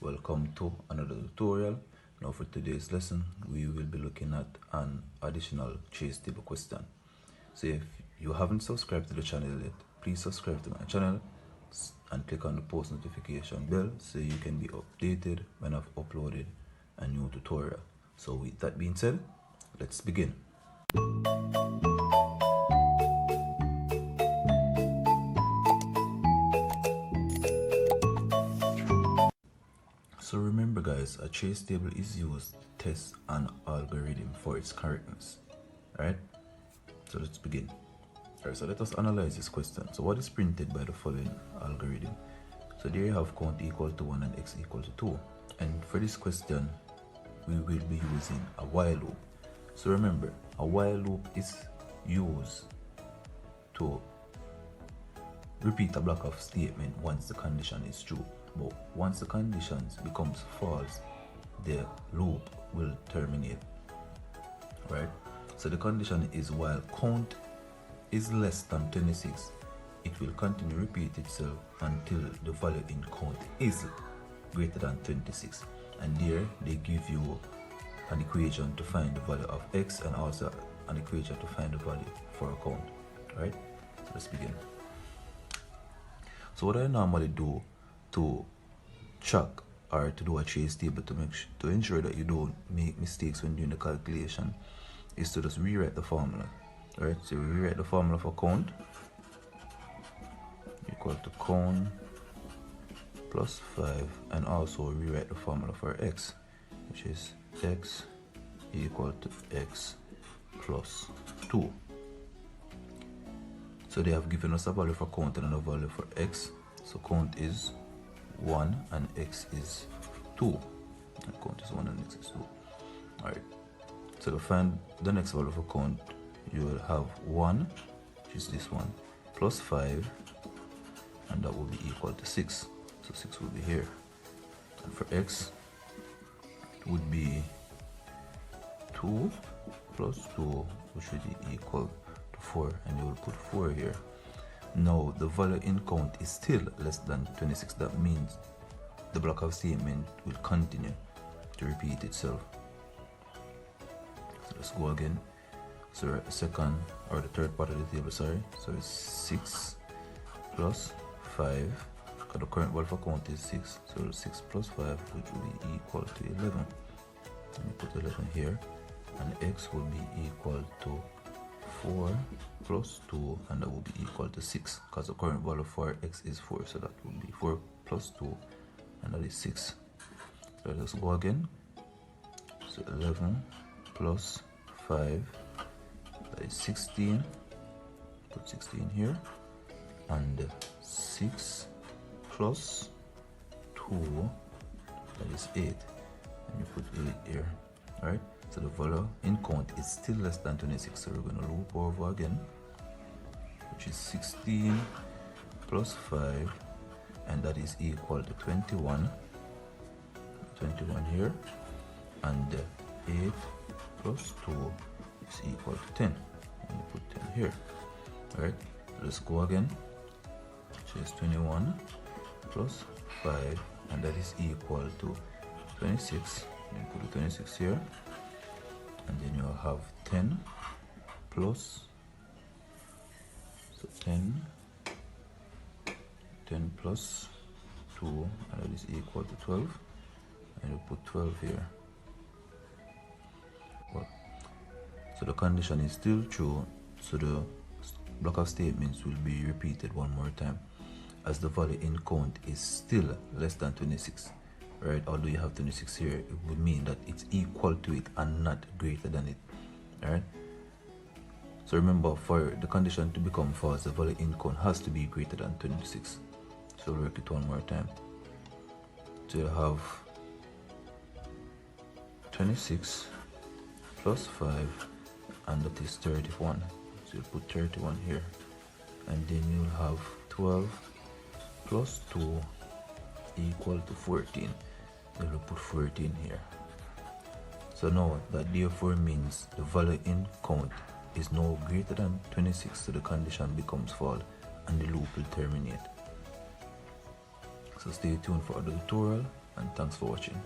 Welcome to another tutorial. Now for today's lesson, we will be looking at an additional trace table question. So if you haven't subscribed to the channel yet, please subscribe to my channel and click on the post notification bell so you can be updated when I've uploaded a new tutorial. So with that being said, let's begin. So remember guys, a trace table is used to test an algorithm for its correctness. Alright, so let's begin. Alright, so let us analyze this question. So what is printed by the following algorithm? So there you have count equal to 1 and x equal to 2. And for this question, we will be using a while loop. So remember, a while loop is used to repeat a block of statement once the condition is true. But once the conditions becomes false, the loop will terminate. Right? So the condition is while count is less than 26, it will continue to repeat itself until the value in count is greater than 26. And there they give you an equation to find the value of x and also an equation to find the value for a count. Right? So let's begin. So what I normally do to track or to do a trace table to ensure that you don't make mistakes when doing the calculation is to just rewrite the formula. Alright, so rewrite the formula for count equal to count plus 5, and also rewrite the formula for x, which is x equal to x plus 2. So they have given us a value for count and a value for x. So count is 1 and x is 2. And count is 1 and x is 2. Alright. So to find the next value for count, you will have 1, which is this one, plus 5, and that will be equal to 6. So 6 will be here. And for x, it would be 2 plus 2, which would be equal to 4, and you will put 4 here. Now the value in count is still less than 26. That means the block of statement will continue to repeat itself. So let's go again. So we're at the second or the third part of the table, sorry. So it's 6 plus 5, because the current value for count is 6. So 6 plus 5, which will be equal to 11. Let me put 11 here, and x will be equal to 4 plus 2, and that will be equal to 6, because the current value for x is 4, so that will be 4 plus 2, and that is 6. So let's go again. So 11 plus 5, that is 16, put 16 here, and 6 plus 2, that is 8, and you put 8 here. Alright, so the value in count is still less than 26, so we're going to loop over again, which is 16 plus 5, and that is equal to 21. 21 here, and 8 plus 2 is equal to 10, and you put 10 here. Alright, let's go again, which is 21 plus 5, and that is equal to 26. You put the 26 here, and then you'll have 10 plus, so 10 plus 2, and that is equal to 12, and you put 12 here. Well, so the condition is still true, so the block of statements will be repeated one more time, as the value in count is still less than 26. Right, although you have 26 here, it would mean that it's equal to it and not greater than it. Alright, so remember, for the condition to become false, the value in count has to be greater than 26. So we'll work it one more time. So you'll have 26 plus 5, and that is 31. So you'll put 31 here, and then you'll have 12 plus 2 equal to 14. We'll put 14 here. So now that therefore means the value in count is now greater than 26, so the condition becomes false and the loop will terminate. So stay tuned for the tutorial and thanks for watching.